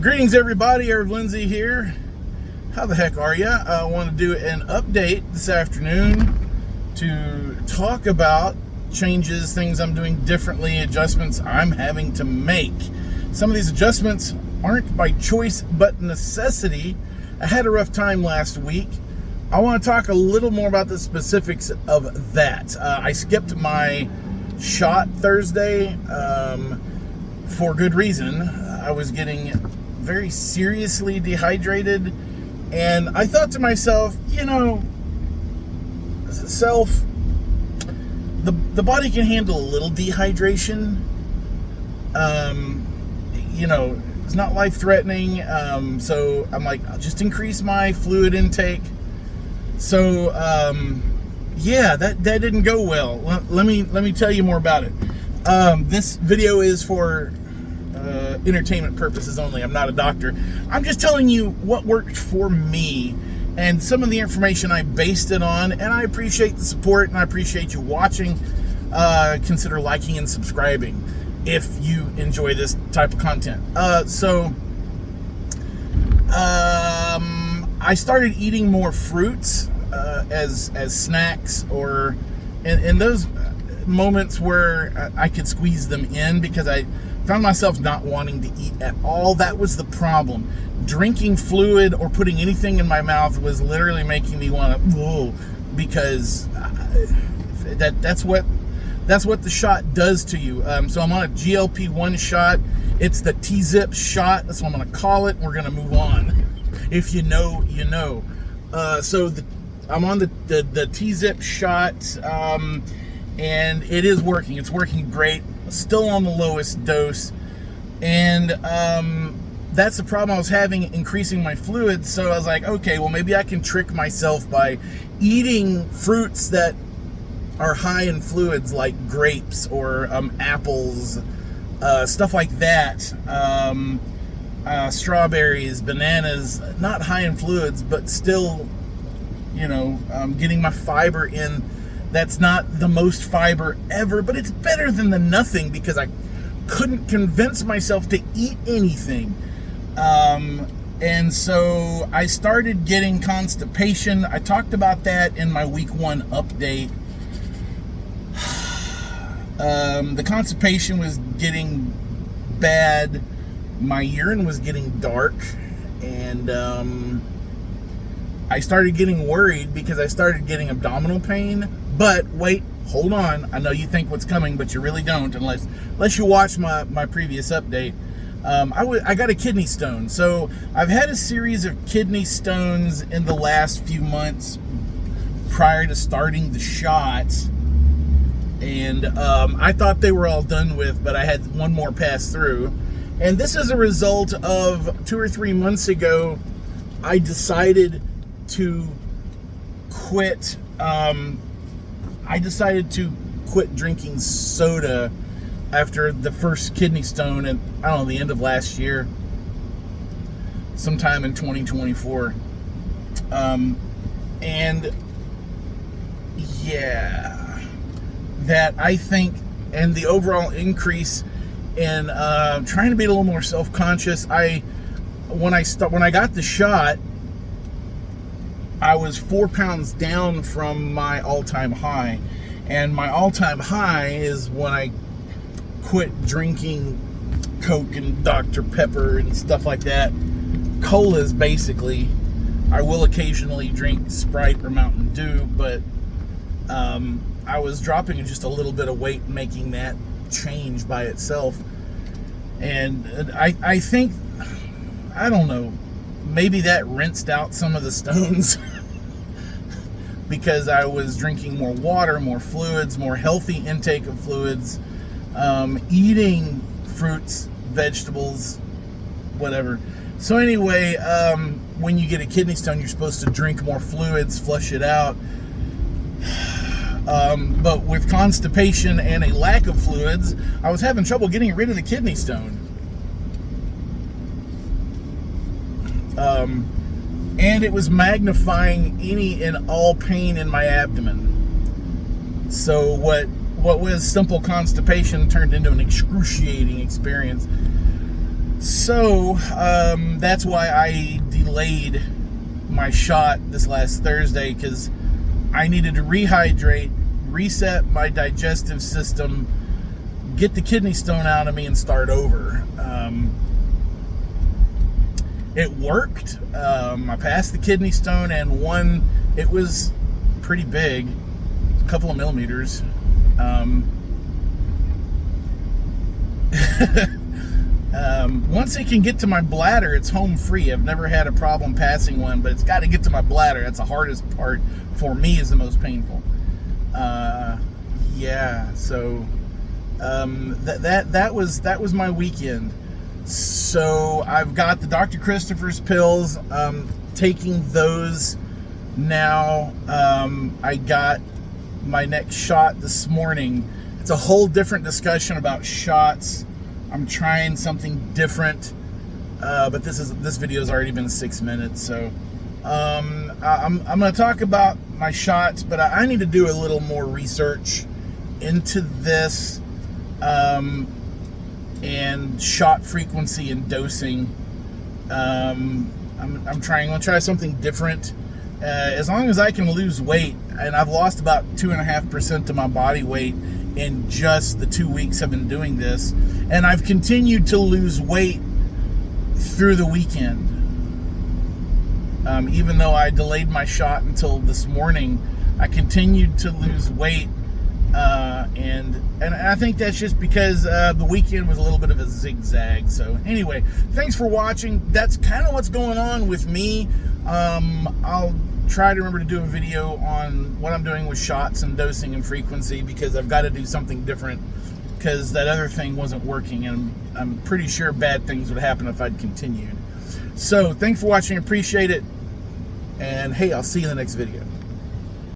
Greetings, everybody. Irv Lindsay here. How the heck are you? I want to do an update this afternoon to talk about changes, things I'm doing differently, adjustments I'm having to make. Some of these adjustments aren't by choice but necessity. I had a rough time last week. I want to talk a little more about the specifics of that. I skipped my shot Thursday for good reason. I was getting very seriously dehydrated, and I thought to myself, the body can handle a little dehydration. It's not life-threatening, so I'm like, I'll just increase my fluid intake. So that didn't go well. Let me tell you more about it. This video is for entertainment purposes only. I'm not a doctor. I'm just telling you what worked for me and some of the information I based it on, and I appreciate the support and I appreciate you watching. Consider liking and subscribing if you enjoy this type of content. I started eating more fruits as snacks, or in those moments where I could squeeze them in, because I found myself not wanting to eat at all. That was the problem. Drinking fluid or putting anything in my mouth was literally making me want to, because that's what the shot does to you. So I'm on a GLP-1 shot. It's the T-Zip shot. That's what I'm going to call it. We're going to move on. If you know, you know. I'm on the T-Zip shot, and it is working. It's working great. Still on the lowest dose, and that's the problem I was having, increasing my fluids. So I was like, okay, well, maybe I can trick myself by eating fruits that are high in fluids, like grapes or apples, stuff like that. Strawberries, bananas, not high in fluids, but still, getting my fiber in. That's not the most fiber ever, but it's better than the nothing, because I couldn't convince myself to eat anything. And so I started getting constipation. I talked about that in my week 1 update. The constipation was getting bad. My urine was getting dark, and I started getting worried because I started getting abdominal pain. But wait, hold on. I know you think what's coming, but you really don't, unless you watch my previous update. I got a kidney stone. So I've had a series of kidney stones in the last few months prior to starting the shot. And I thought they were all done with, but I had one more pass through. And this is a result of 2 or 3 months ago, I decided to quit. I decided to quit drinking soda after the first kidney stone at, the end of last year, sometime in 2024. That I think, and the overall increase in trying to be a little more self-conscious. When I got the shot, I was 4 pounds down from my all-time high, and my all-time high is when I quit drinking Coke and Dr. Pepper and stuff like that. Colas, basically. I will occasionally drink Sprite or Mountain Dew, but I was dropping just a little bit of weight, making that change by itself. And I think, I don't know, maybe that rinsed out some of the stones because I was drinking more water, more fluids, more healthy intake of fluids, eating fruits, vegetables, whatever. So anyway, when you get a kidney stone, you're supposed to drink more fluids, flush it out. But with constipation and a lack of fluids, I was having trouble getting rid of the kidney stone. And it was magnifying any and all pain in my abdomen. So what was simple constipation turned into an excruciating experience. So that's why I delayed my shot this last Thursday, because I needed to rehydrate, reset my digestive system, get the kidney stone out of me, and start over. It worked. I passed the kidney stone, and it was pretty big, a couple of millimeters. Once it can get to my bladder, it's home free. I've never had a problem passing one, but it's got to get to my bladder. That's the hardest part for me, is the most painful. Yeah, so that was my weekend. So I've got the Dr. Christopher's pills, taking those now. I got my next shot this morning. It's a whole different discussion about shots. I'm trying something different, but this video has already been 6 minutes, so I'm going to talk about my shots, but I need to do a little more research into this, and shot frequency and dosing. I'm going to try something different. As long as I can lose weight, and I've lost about 2.5% of my body weight in just the 2 weeks I've been doing this, and I've continued to lose weight through the weekend. Even though I delayed my shot until this morning, I continued to lose weight, and I think that's just because the weekend was a little bit of a zigzag. So anyway, thanks for watching. That's kind of what's going on with me. I'll try to remember to do a video on what I'm doing with shots and dosing and frequency, because I've got to do something different, because that other thing wasn't working, and I'm pretty sure bad things would happen if I'd continued. So thanks for watching, appreciate it, and hey, I'll see you in the next video.